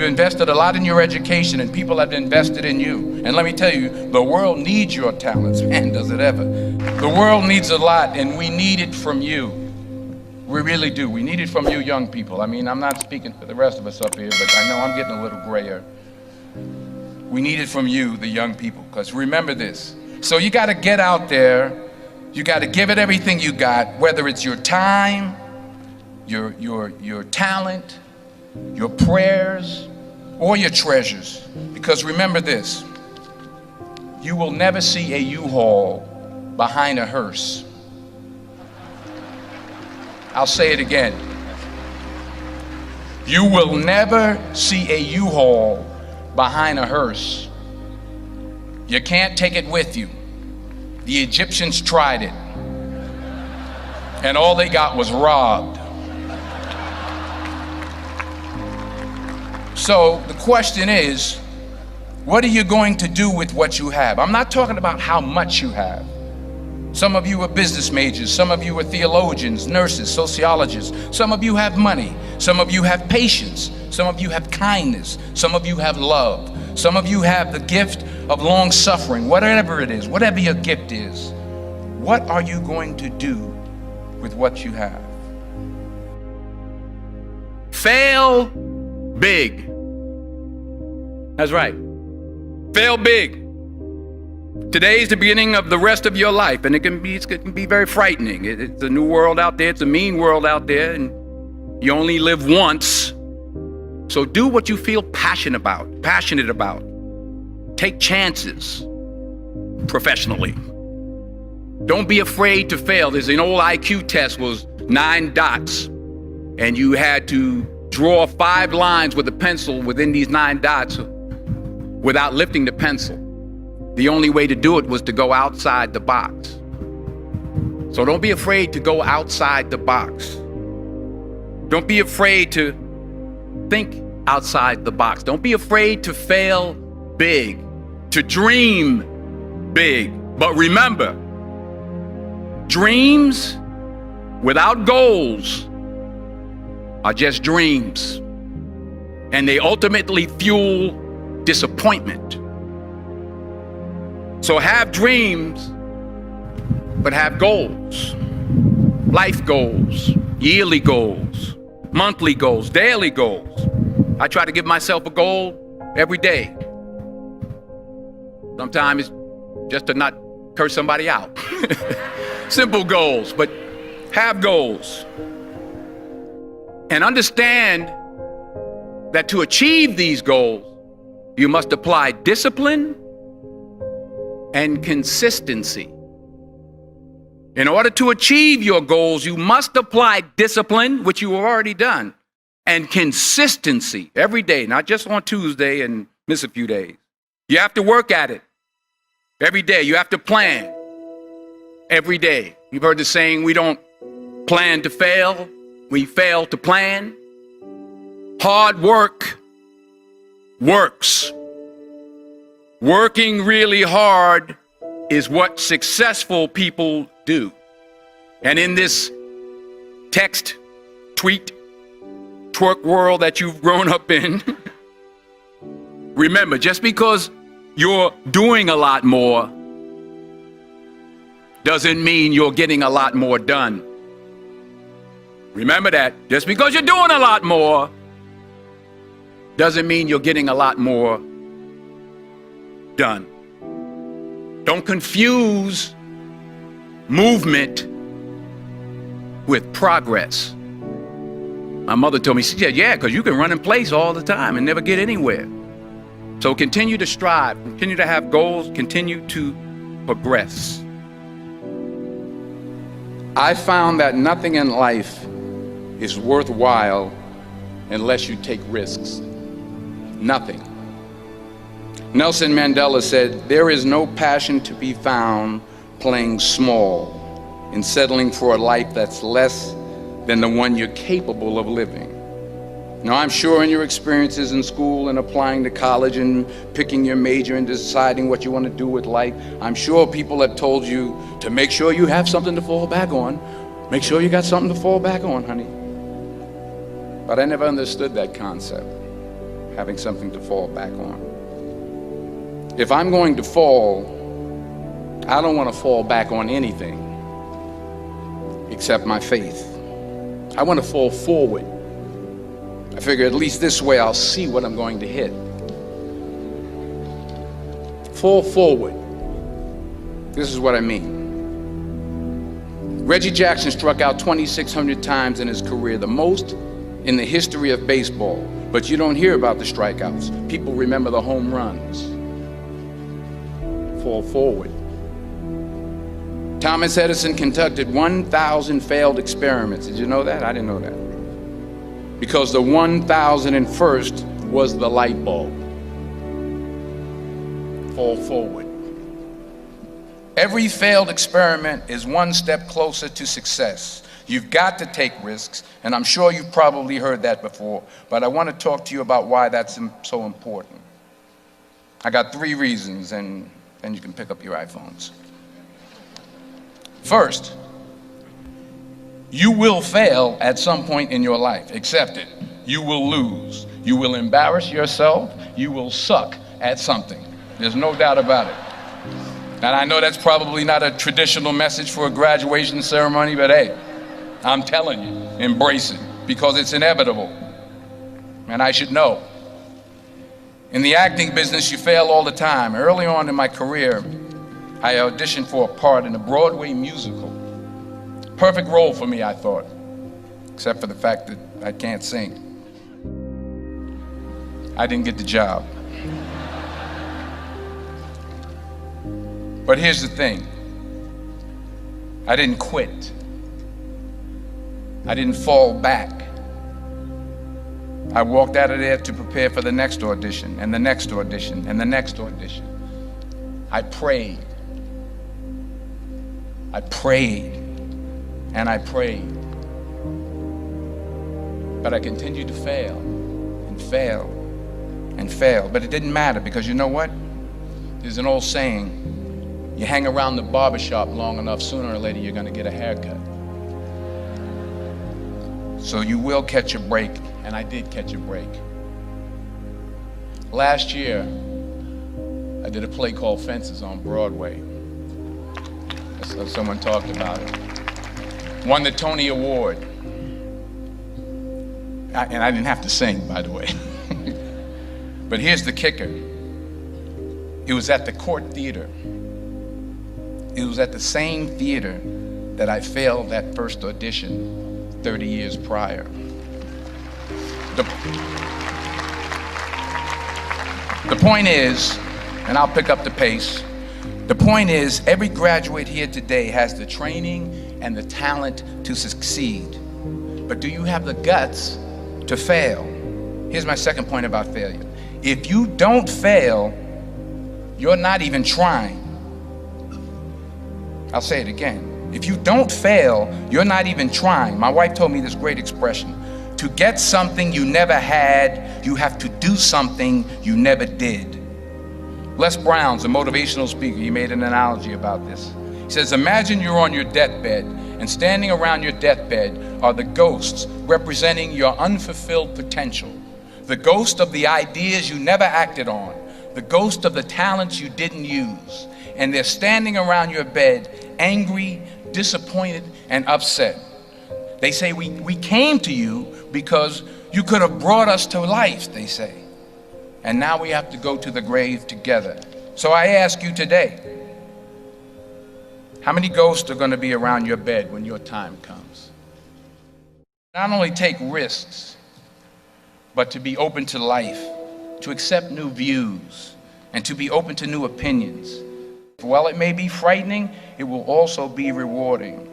You've invested a lot in your education, and people have invested in you. And let me tell you, the world needs your talents. Man, does it ever. The world needs a lot, and we need it from you. We really do. We need it from you young people. I mean, I'm not speaking for the rest of us up here, but I know I'm getting a little grayer. We need it from you, the young people, because remember this. So you got to get out there. You got to give it everything you got, whether it's your time, your talent, your prayers, or your treasures. Because remember this, you will never see a U-Haul behind a hearse. I'll say it again. You will never see a U-Haul behind a hearse. You can't take it with you. The Egyptians tried it, and all they got was robbed. So the question is, what are you going to do with what you have? I'm not talking about how much you have. Some of you are business majors, some of you are theologians, nurses, sociologists. Some of you have money, some of you have patience, some of you have kindness, some of you have love, some of you have the gift of long suffering. Whatever it is, whatever your gift is, what are you going to do with what you have? Fail big. That's right. Fail big. Today's the beginning of the rest of your life, and it can be very frightening. It's a new world out there. It's a mean world out there, and you only live once. So do what you feel passionate about. Take chances professionally. Don't be afraid to fail. There's an old IQ test, was 9 dots, and you had to draw 5 lines with a pencil within these 9 dots without lifting the pencil. The only way to do it was to go outside the box. So don't be afraid to go outside the box. Don't be afraid to think outside the box. Don't be afraid to fail big, to dream big. But remember, dreams without goals are just dreams, and they ultimately fuel disappointment. So have dreams, but have goals. Life goals, yearly goals, monthly goals, daily goals. I try to give myself a goal every day. Sometimes it's just to not curse somebody out. Simple goals, but have goals. And understand that to achieve these goals, you must apply discipline and consistency. In order to achieve your goals, you must apply discipline, which you have already done, and consistency every day, not just on Tuesday and miss a few days. You have to work at it every day. You have to plan every day. You've heard the saying, we don't plan to fail, we fail to plan. Hard work works. Working really hard is what successful people do. And in this text, tweet, twerk world that you've grown up in, remember, just because you're doing a lot more doesn't mean you're getting a lot more done. Remember that. Just because you're doing a lot more doesn't mean you're getting a lot more done. Don't confuse movement with progress. My mother told me, she said, yeah, because you can run in place all the time and never get anywhere. So continue to strive, continue to have goals, continue to progress. I found that nothing in life is worthwhile unless you take risks. Nothing. Nelson Mandela said, there is no passion to be found playing small and settling for a life that's less than the one you're capable of living. Now, I'm sure in your experiences in school and applying to college and picking your major and deciding what you want to do with life, I'm sure people have told you to make sure you have something to fall back on. Make sure you got something to fall back on, honey. But I never understood that concept. having something to fall back on. If I'm going to fall, I don't want to fall back on anything except my faith. I want to fall forward. I figure at least this way I'll see what I'm going to hit. Fall forward. This is what I mean. Reggie Jackson struck out 2,600 times in his career, the most in the history of baseball. But you don't hear about the strikeouts. People remember the home runs. Fall forward. Thomas Edison conducted 1,000 failed experiments. Did you know that? I didn't know that. Because the 1,001st was the light bulb. Fall forward. Every failed experiment is one step closer to success. You've got to take risks, and I'm sure you've probably heard that before, but I want to talk to you about why that's so important. I got 3 reasons, and then you can pick up your iPhones. First, you will fail at some point in your life. Accept it. You will lose. You will embarrass yourself. You will suck at something. There's no doubt about it. And I know that's probably not a traditional message for a graduation ceremony, but hey, I'm telling you, embrace it, because it's inevitable. And I should know. In the acting business, you fail all the time. Early on in my career, I auditioned for a part in a Broadway musical. Perfect role for me, I thought, except for the fact that I can't sing. I didn't get the job. But here's the thing. I didn't quit. I didn't fall back. I walked out of there to prepare for the next audition, and the next audition, and the next audition. I prayed. I prayed, and I prayed. But I continued to fail, and fail, and fail. But it didn't matter, because you know what? There's an old saying, you hang around the barbershop long enough, sooner or later you're gonna get a haircut. So you will catch a break, and I did catch a break. Last year, I did a play called Fences on Broadway. So someone talked about it. Won the Tony Award. And I didn't have to sing, by the way. But here's the kicker. It was at the Court Theater. It was at the same theater that I failed that first audition 30 years prior. The point is, and I'll pick up the pace, the point is, every graduate here today has the training and the talent to succeed. But do you have the guts to fail? Here's my second point about failure. If you don't fail, you're not even trying. I'll say it again. If you don't fail, you're not even trying. My wife told me this great expression. To get something you never had, you have to do something you never did. Les Brown's a motivational speaker. He made an analogy about this. He says, imagine you're on your deathbed, and standing around your deathbed are the ghosts representing your unfulfilled potential. The ghost of the ideas you never acted on. The ghost of the talents you didn't use. And they're standing around your bed, angry, disappointed, and upset. They say, we came to you because you could have brought us to life, they say. And now we have to go to the grave together. So I ask you today, how many ghosts are going to be around your bed when your time comes? Not only take risks, but to be open to life, to accept new views, and to be open to new opinions. While it may be frightening, it will also be rewarding.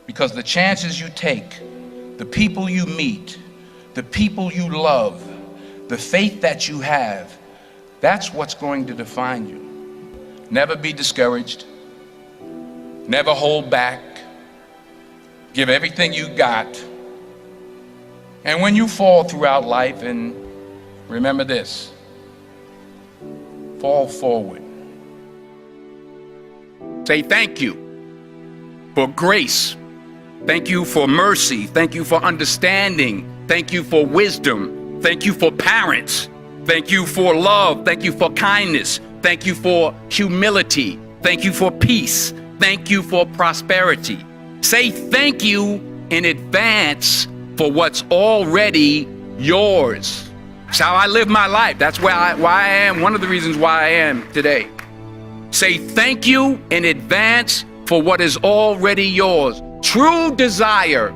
Because the chances you take, the people you meet, the people you love, the faith that you have, that's what's going to define you. Never be discouraged. Never hold back. Give everything you got. And when you fall throughout life, and remember this, fall forward. Say thank you for grace. Thank you for mercy. Thank you for understanding. Thank you for wisdom. Thank you for parents. Thank you for love. Thank you for kindness. Thank you for humility. Thank you for peace. Thank you for prosperity. Say thank you in advance for what's already yours. That's how I live my life. That's why I am, one of the reasons why I am today. Say thank you in advance for what is already yours. True desire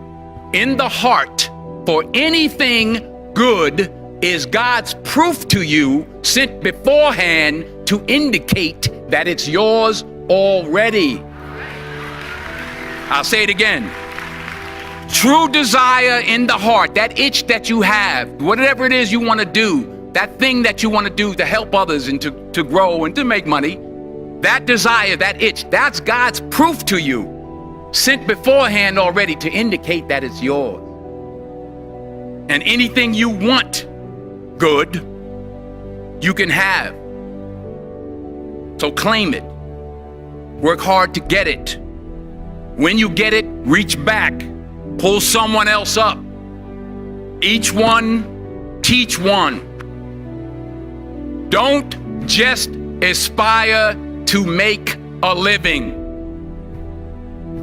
in the heart for anything good is God's proof to you, sent beforehand to indicate that it's yours already. I'll say it again. True desire in the heart, that itch that you have, whatever it is you want to do, that thing that you want to do to help others and to grow and to make money, that desire, that itch, that's God's proof to you, sent beforehand already to indicate that it's yours. And anything you want good, you can have. So claim it. Work hard to get it. When you get it, reach back. Pull someone else up. Each one, teach one. Don't just aspire to make a living.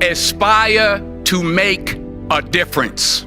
Aspire to make a difference.